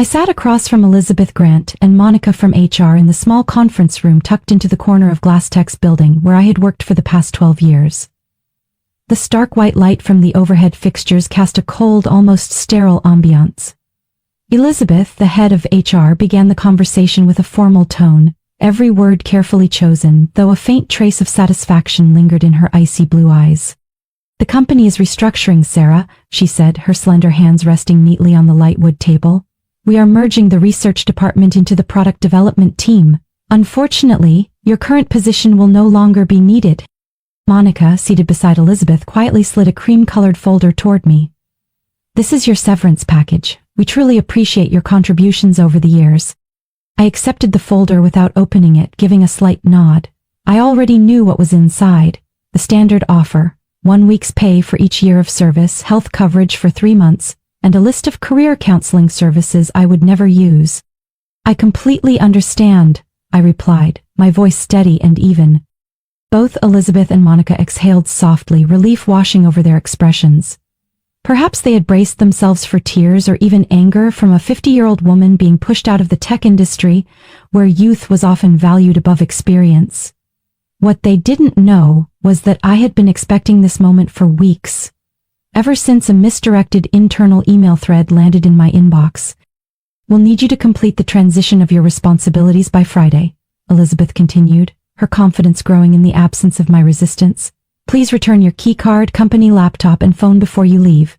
sat across from Elizabeth Grant and Monica from HR in the small conference room tucked into the corner of Glasstech's building where I had worked for the past 12 years. The stark white light from the overhead fixtures cast a cold, almost sterile ambiance. Elizabeth, the head of HR, began the conversation with a formal tone, every word carefully chosen, though a faint trace of satisfaction lingered in her icy blue eyes. "The company is restructuring, Sarah," she said, her slender hands resting neatly on the light wood table. "We are merging the research department into the product development team. Unfortunately, your current position will no longer be needed." Monica, seated beside Elizabeth, quietly slid a cream-colored folder toward me. "This is your severance package. We truly appreciate your contributions over the years." I accepted the folder without opening it, giving a slight nod. I already knew what was inside. The standard offer, 1 week's pay for each year of service, health coverage for 3 months, and a list of career counseling services I would never use. "I completely understand," I replied, my voice steady and even. Both Elizabeth and Monica exhaled softly, relief washing over their expressions. Perhaps they had braced themselves for tears or even anger from a 50-year-old woman being pushed out of the tech industry, where youth was often valued above experience. What they didn't know was that I had been expecting this moment for weeks, ever since a misdirected internal email thread landed in my inbox. "We'll need you to complete the transition of your responsibilities by Friday," Elizabeth continued, her confidence growing in the absence of my resistance. "Please return your keycard, company laptop, and phone before you leave.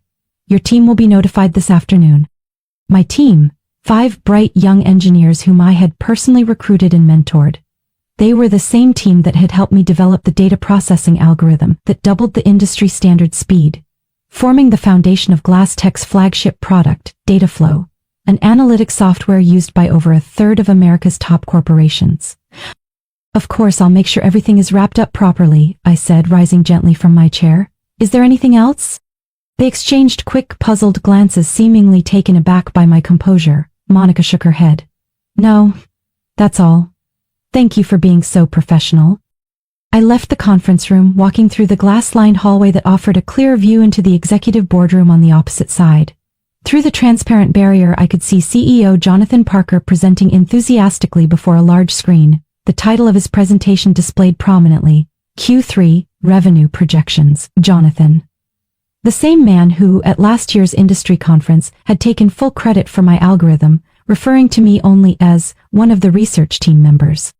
Your team will be notified this afternoon." My team, 5 bright young engineers whom I had personally recruited and mentored. They were the same team that had helped me develop the data processing algorithm that doubled the industry standard speed, forming the foundation of Glasstech's flagship product, Dataflow, an analytics software used by over a third of America's top corporations. "Of course, I'll make sure everything is wrapped up properly," I said, rising gently from my chair. "Is there anything else?" They exchanged quick, puzzled glances, seemingly taken aback by my composure. Monica shook her head. "No, that's all. Thank you for being so professional." I left the conference room, walking through the glass-lined hallway that offered a clear view into the executive boardroom on the opposite side. Through the transparent barrier, I could see CEO Jonathan Parker presenting enthusiastically before a large screen. The title of his presentation displayed prominently, Q3 Revenue Projections, Jonathan. The same man who, at last year's industry conference, had taken full credit for my algorithm, referring to me only as one of the research team members.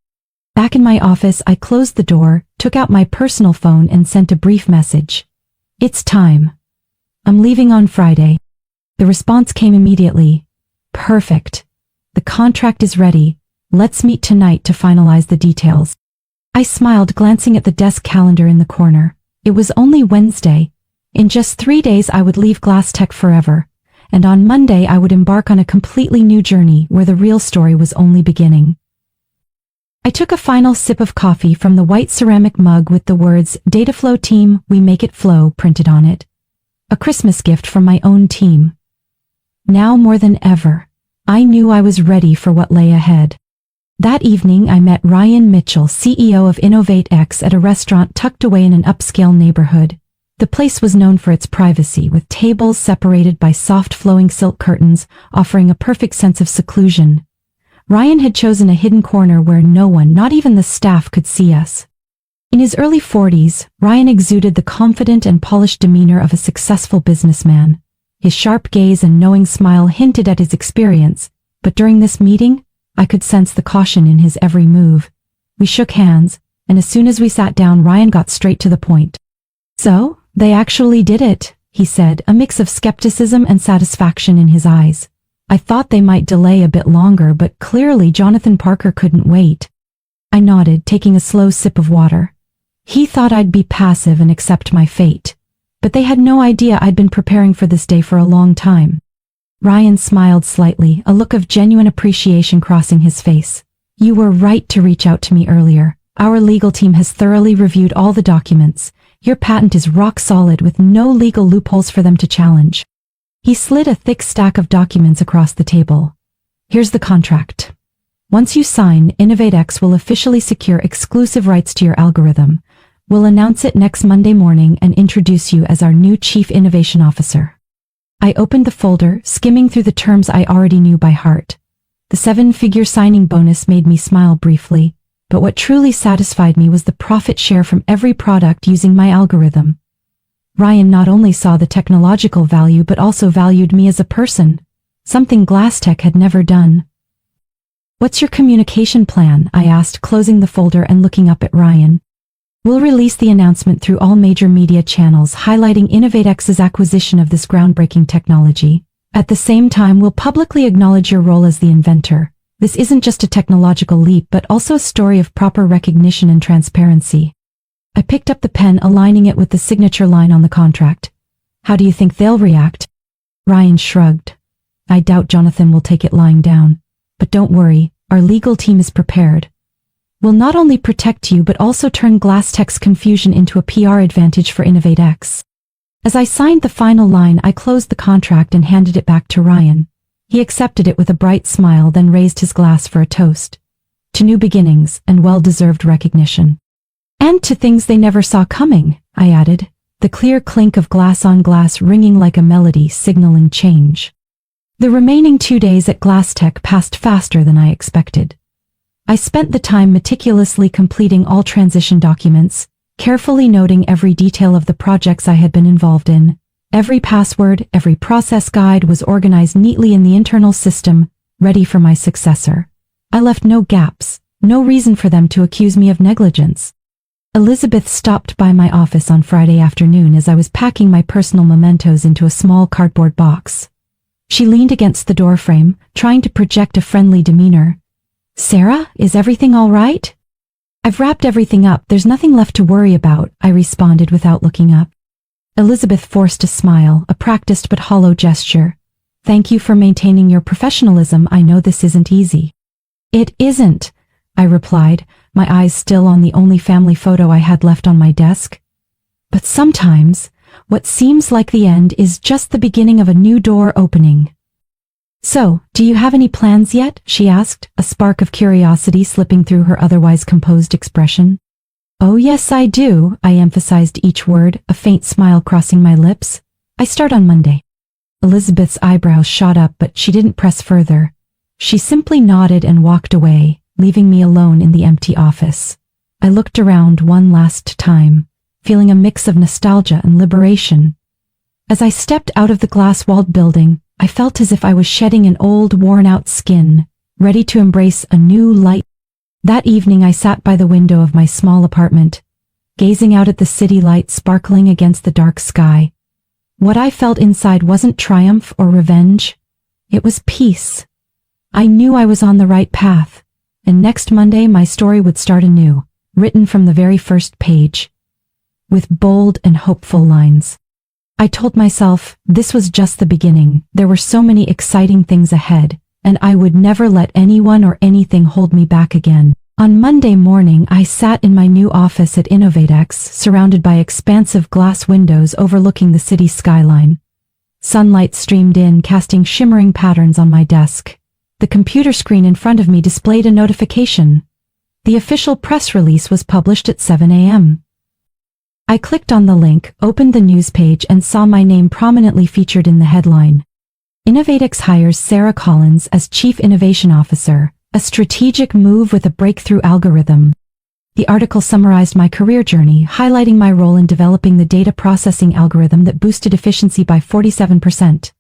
Back in my office, I closed the door, took out my personal phone, and sent a brief message. "It's time. I'm leaving on Friday." The response came immediately. "Perfect. The contract is ready. Let's meet tonight to finalize the details." I smiled, glancing at the desk calendar in the corner. It was only Wednesday. In just 3 days I would leave Glasstech forever, and on Monday I would embark on a completely new journey where the real story was only beginning. I took a final sip of coffee from the white ceramic mug with the words, "Dataflow Team, we make it flow," printed on it. A Christmas gift from my own team. Now more than ever, I knew I was ready for what lay ahead. That evening I met Ryan Mitchell, CEO of InnovateX, at a restaurant tucked away in an upscale neighborhood. The place was known for its privacy, with tables separated by soft flowing silk curtains, offering a perfect sense of seclusion. Ryan had chosen a hidden corner where no one, not even the staff, could see us. In his early 40s, Ryan exuded the confident and polished demeanor of a successful businessman. His sharp gaze and knowing smile hinted at his experience, but during this meeting, I could sense the caution in his every move. We shook hands, and as soon as we sat down, Ryan got straight to the point. "So, they actually did it," he said, a mix of skepticism and satisfaction in his eyes. "I thought they might delay a bit longer, but clearly Jonathan Parker couldn't wait." I nodded, taking a slow sip of water. He thought I'd be passive and accept my fate, but they had no idea I'd been preparing for this day for a long time. Ryan smiled slightly, a look of genuine appreciation crossing his face. "You were right to reach out to me earlier. Our legal team has thoroughly reviewed all the documents. Your patent is rock solid with no legal loopholes for them to challenge." He slid a thick stack of documents across the table. "Here's the contract. Once you sign, InnovateX will officially secure exclusive rights to your algorithm. We'll announce it next Monday morning and introduce you as our new Chief Innovation Officer." I opened the folder, skimming through the terms I already knew by heart. The 7-figure signing bonus made me smile briefly, but what truly satisfied me was the profit share from every product using my algorithm. Ryan not only saw the technological value but also valued me as a person, something GlassTech had never done. "What's your communication plan?" I asked, closing the folder and looking up at Ryan. "We'll release the announcement through all major media channels highlighting InnovateX's acquisition of this groundbreaking technology. At the same time, we'll publicly acknowledge your role as the inventor. This isn't just a technological leap but also a story of proper recognition and transparency." I picked up the pen, aligning it with the signature line on the contract. "How do you think they'll react?" Ryan shrugged. "I doubt Jonathan will take it lying down. But don't worry, our legal team is prepared. We'll not only protect you but also turn GlassTech's confusion into a PR advantage for InnovateX." As I signed the final line, I closed the contract and handed it back to Ryan. He accepted it with a bright smile, then raised his glass for a toast. To new beginnings and well-deserved recognition. "And to things they never saw coming," I added, the clear clink of glass on glass ringing like a melody signaling change. The remaining 2 days at GlassTech passed faster than I expected. I spent the time meticulously completing all transition documents, carefully noting every detail of the projects I had been involved in. Every password, every process guide was organized neatly in the internal system, ready for my successor. I left no gaps, no reason for them to accuse me of negligence. Elizabeth stopped by my office on Friday afternoon as I was packing my personal mementos into a small cardboard box. She leaned against the doorframe, trying to project a friendly demeanor. "Sarah, is everything all right?" "I've wrapped everything up, there's nothing left to worry about," I responded without looking up. Elizabeth forced a smile, a practiced but hollow gesture. "Thank you for maintaining your professionalism. I know this isn't easy." "It isn't," I replied, my eyes still on the only family photo I had left on my desk. "But sometimes, what seems like the end is just the beginning of a new door opening." "So, do you have any plans yet?" she asked, a spark of curiosity slipping through her otherwise composed expression. "Oh yes, I do," I emphasized each word, a faint smile crossing my lips. "I start on Monday." Elizabeth's eyebrows shot up, but she didn't press further. She simply nodded and walked away, leaving me alone in the empty office. I looked around one last time, feeling a mix of nostalgia and liberation. As I stepped out of the glass-walled building, I felt as if I was shedding an old, worn-out skin, ready to embrace a new light. That evening I sat by the window of my small apartment, gazing out at the city lights sparkling against the dark sky. What I felt inside wasn't triumph or revenge. It was peace. I knew I was on the right path, and next Monday my story would start anew, written from the very first page, with bold and hopeful lines. I told myself this was just the beginning. There were so many exciting things ahead, and I would never let anyone or anything hold me back again. On Monday morning, I sat in my new office at InnovateX, surrounded by expansive glass windows overlooking the city skyline. Sunlight streamed in, casting shimmering patterns on my desk. The computer screen in front of me displayed a notification. The official press release was published at 7 a.m. I clicked on the link, opened the news page, and saw my name prominently featured in the headline. InnovateX hires Sarah Collins as Chief Innovation Officer, a strategic move with a breakthrough algorithm. The article summarized my career journey, highlighting my role in developing the data processing algorithm that boosted efficiency by 47%.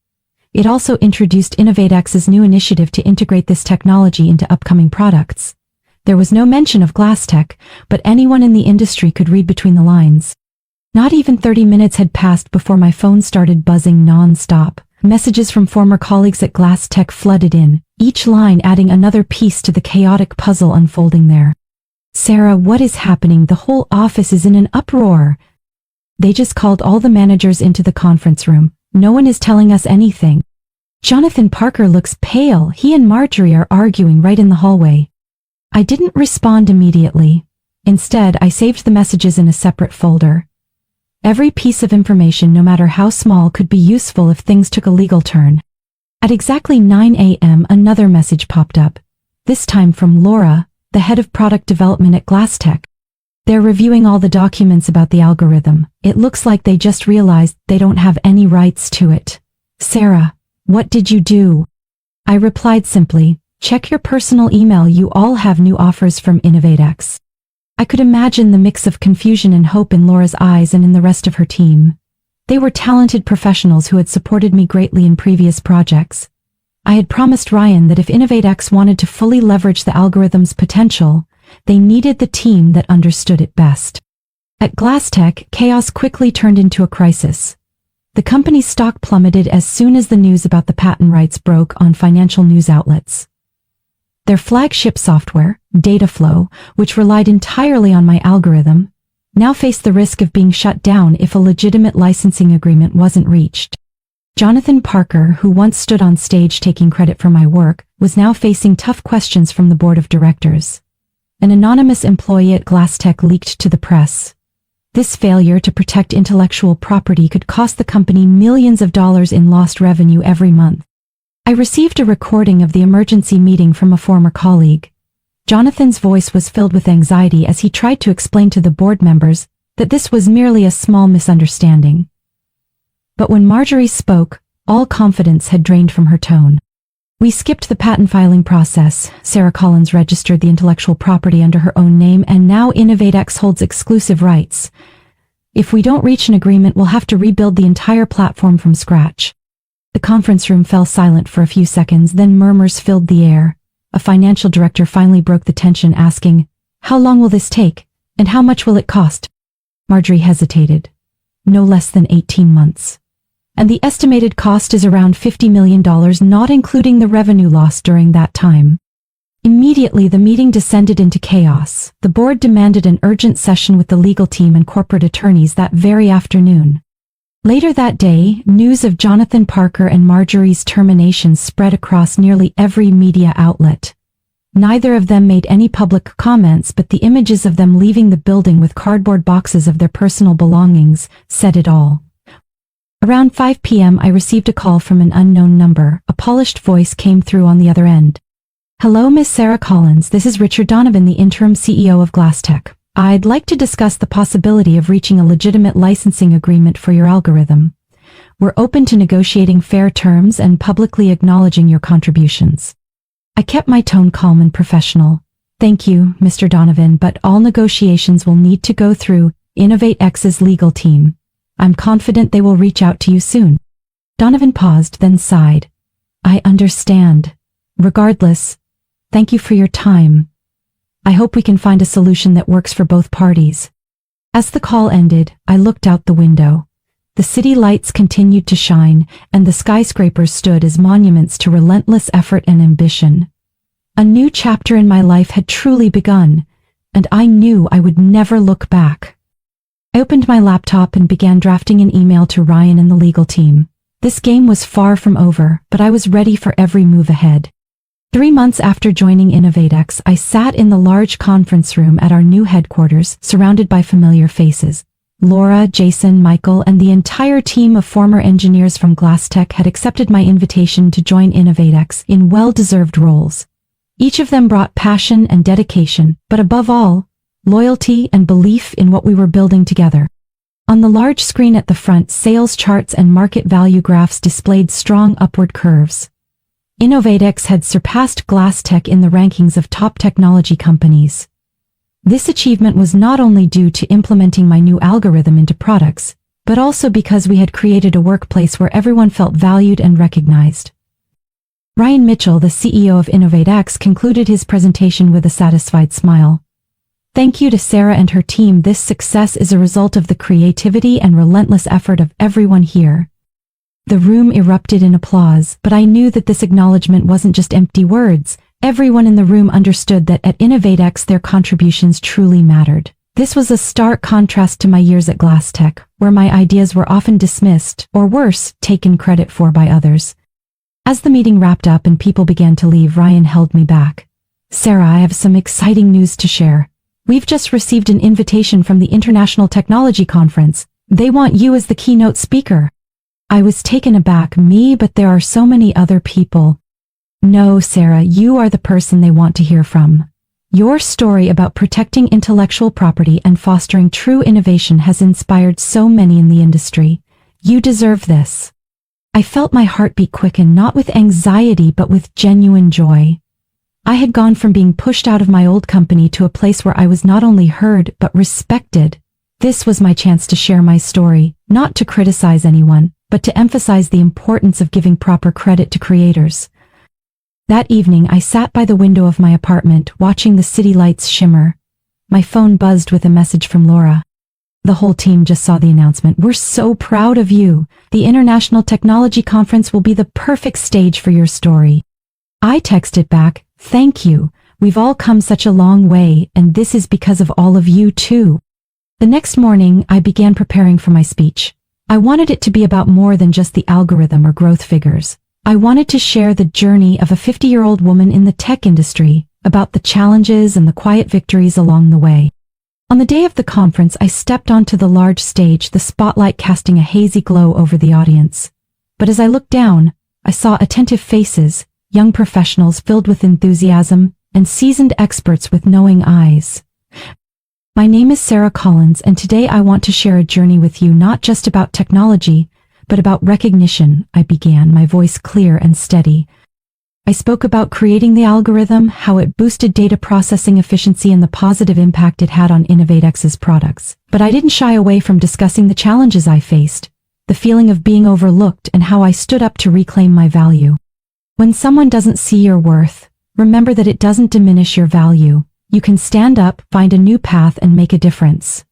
It also introduced InnovateX's new initiative to integrate this technology into upcoming products. There was no mention of GlassTech, but anyone in the industry could read between the lines. Not even 30 minutes had passed before my phone started buzzing non-stop. Messages from former colleagues at GlassTech flooded in, each line adding another piece to the chaotic puzzle unfolding there. "Sarah, what is happening? The whole office is in an uproar. They just called all the managers into the conference room. No one is telling us anything. Jonathan Parker looks pale. He and Marjorie are arguing right in the hallway." I didn't respond immediately. Instead, I saved the messages in a separate folder. Every piece of information, no matter how small, could be useful if things took a legal turn. At exactly 9 a.m., another message popped up, this time from Laura, the head of product development at GlassTech. "They're reviewing all the documents about the algorithm. It looks like they just realized they don't have any rights to it. Sarah, what did you do? I replied simply, check your personal email, you all have new offers from InnovateX. I could imagine the mix of confusion and hope in Laura's eyes and in the rest of her team. They were talented professionals who had supported me greatly in previous projects. I had promised Ryan that if InnovateX wanted to fully leverage the algorithm's potential, they needed the team that understood it best. At GlassTech, chaos quickly turned into a crisis. The company's stock plummeted as soon as the news about the patent rights broke on financial news outlets. Their flagship software, Dataflow, which relied entirely on my algorithm, now faced the risk of being shut down if a legitimate licensing agreement wasn't reached. Jonathan Parker, who once stood on stage taking credit for my work, was now facing tough questions from the board of directors. An anonymous employee at GlassTech leaked to the press. This failure to protect intellectual property could cost the company millions of dollars in lost revenue every month. I received a recording of the emergency meeting from a former colleague. Jonathan's voice was filled with anxiety as he tried to explain to the board members that this was merely a small misunderstanding. But when Marjorie spoke, all confidence had drained from her tone. We skipped the patent filing process. Sarah Collins registered the intellectual property under her own name, and now InnovateX holds exclusive rights. If we don't reach an agreement, we'll have to rebuild the entire platform from scratch. The conference room fell silent for a few seconds, then murmurs filled the air. A financial director finally broke the tension, asking, "How long will this take, and how much will it cost?" Marjorie hesitated. "No less than 18 months. And the estimated cost is around $50 million, not including the revenue loss during that time." Immediately, the meeting descended into chaos. The board demanded an urgent session with the legal team and corporate attorneys that very afternoon. Later that day, news of Jonathan Parker and Marjorie's termination spread across nearly every media outlet. Neither of them made any public comments, but the images of them leaving the building with cardboard boxes of their personal belongings said it all. Around 5 p.m. I received a call from an unknown number. A polished voice came through on the other end. "Hello, Miss Sarah Collins, this is Richard Donovan, the interim CEO of GlassTech. I'd like to discuss the possibility of reaching a legitimate licensing agreement for your algorithm. We're open to negotiating fair terms and publicly acknowledging your contributions." I kept my tone calm and professional. "Thank you, Mr. Donovan, but all negotiations will need to go through InnovateX's legal team. I'm confident they will reach out to you soon." Donovan paused, then sighed. "I understand. Regardless, thank you for your time. I hope we can find a solution that works for both parties." As the call ended, I looked out the window. The city lights continued to shine, and the skyscrapers stood as monuments to relentless effort and ambition. A new chapter in my life had truly begun, and I knew I would never look back. I opened my laptop and began drafting an email to Ryan and the legal team. This game was far from over, but I was ready for every move ahead. 3 months after joining InnovateX, I sat in the large conference room at our new headquarters, surrounded by familiar faces. Laura, Jason, Michael, and the entire team of former engineers from GlassTech had accepted my invitation to join InnovateX in well-deserved roles. Each of them brought passion and dedication, but above all, loyalty and belief in what we were building together. On the large screen at the front, sales charts and market value graphs displayed strong upward curves. InnovateX had surpassed GlassTech in the rankings of top technology companies. This achievement was not only due to implementing my new algorithm into products, but also because we had created a workplace where everyone felt valued and recognized. Ryan Mitchell, the CEO of InnovateX, concluded his presentation with a satisfied smile. "Thank you to Sarah and her team. This success is a result of the creativity and relentless effort of everyone here." The room erupted in applause, but I knew that this acknowledgement wasn't just empty words. Everyone in the room understood that at InnovateX their contributions truly mattered. This was a stark contrast to my years at GlassTech, where my ideas were often dismissed, or worse, taken credit for by others. As the meeting wrapped up and people began to leave, Ryan held me back. "Sarah, I have some exciting news to share. We've just received an invitation from the International Technology Conference. They want you as the keynote speaker." I was taken aback. "Me, but there are so many other people." "No, Sarah, you are the person they want to hear from. Your story about protecting intellectual property and fostering true innovation has inspired so many in the industry. You deserve this." I felt my heartbeat quicken, not with anxiety but with genuine joy. I had gone from being pushed out of my old company to a place where I was not only heard but respected. This was my chance to share my story, not to criticize anyone, but to emphasize the importance of giving proper credit to creators. That evening I sat by the window of my apartment, watching the city lights shimmer. My phone buzzed with a message from Laura. The whole team just saw the announcement. "We're so proud of you. The International Technology Conference will be the perfect stage for your story." I texted back, "Thank you. We've all come such a long way, and this is because of all of you too." The next morning, I began preparing for my speech. I wanted it to be about more than just the algorithm or growth figures. I wanted to share the journey of a 50-year-old woman in the tech industry, about the challenges and the quiet victories along the way. On the day of the conference, I stepped onto the large stage, the spotlight casting a hazy glow over the audience. But as I looked down, I saw attentive faces, young professionals filled with enthusiasm, and seasoned experts with knowing eyes. My name is Sarah Collins, and today I want to share a journey with you not just about technology, but about recognition. I began, my voice clear and steady. I spoke about creating the algorithm, how it boosted data processing efficiency, and the positive impact it had on InnovateX's products. But I didn't shy away from discussing the challenges I faced, the feeling of being overlooked, and how I stood up to reclaim my value. When someone doesn't see your worth, remember that it doesn't diminish your value. You can stand up, find a new path, and make a difference.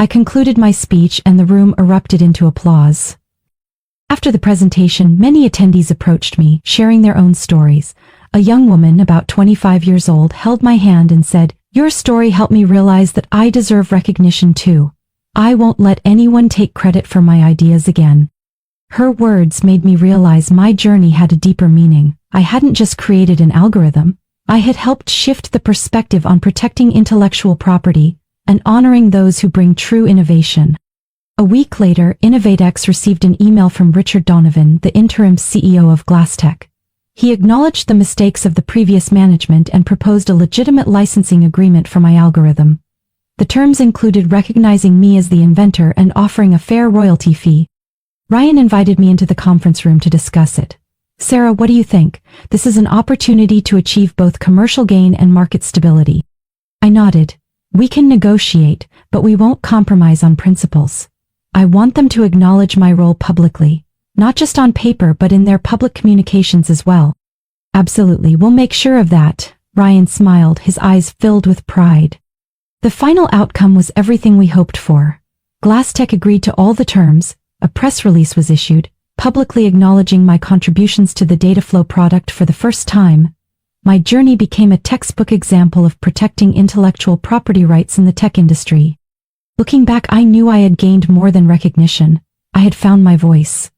I concluded my speech and the room erupted into applause. After the presentation, many attendees approached me, sharing their own stories. A young woman, about 25 years old, held my hand and said, "Your story helped me realize that I deserve recognition too. I won't let anyone take credit for my ideas again." Her words made me realize my journey had a deeper meaning. I hadn't just created an algorithm. I had helped shift the perspective on protecting intellectual property and honoring those who bring true innovation. A week later, InnovateX received an email from Richard Donovan, the interim CEO of GlassTech. He acknowledged the mistakes of the previous management and proposed a legitimate licensing agreement for my algorithm. The terms included recognizing me as the inventor and offering a fair royalty fee. Ryan invited me into the conference room to discuss it. "Sarah, what do you think? This is an opportunity to achieve both commercial gain and market stability." I nodded. "We can negotiate, but we won't compromise on principles. I want them to acknowledge my role publicly, not just on paper but in their public communications as well." "Absolutely, we'll make sure of that." Ryan smiled, his eyes filled with pride. The final outcome was everything we hoped for. GlassTech agreed to all the terms, a press release was issued, publicly acknowledging my contributions to the Dataflow product for the first time. My journey became a textbook example of protecting intellectual property rights in the tech industry. Looking back, I knew I had gained more than recognition. I had found my voice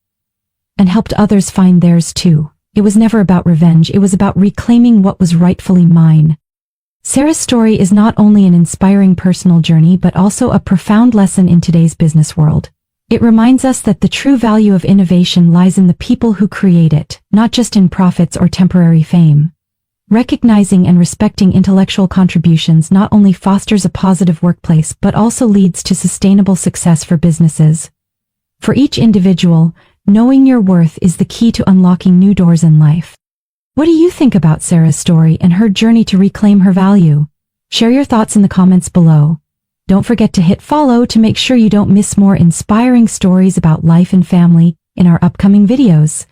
and helped others find theirs too. It was never about revenge, it was about reclaiming what was rightfully mine. Sarah's story is not only an inspiring personal journey but also a profound lesson in today's business world. It reminds us that the true value of innovation lies in the people who create it, not just in profits or temporary fame. Recognizing and respecting intellectual contributions not only fosters a positive workplace but also leads to sustainable success for businesses. For each individual, knowing your worth is the key to unlocking new doors in life. What do you think about Sarah's story and her journey to reclaim her value? Share your thoughts in the comments below. Don't forget to hit follow to make sure you don't miss more inspiring stories about life and family in our upcoming videos.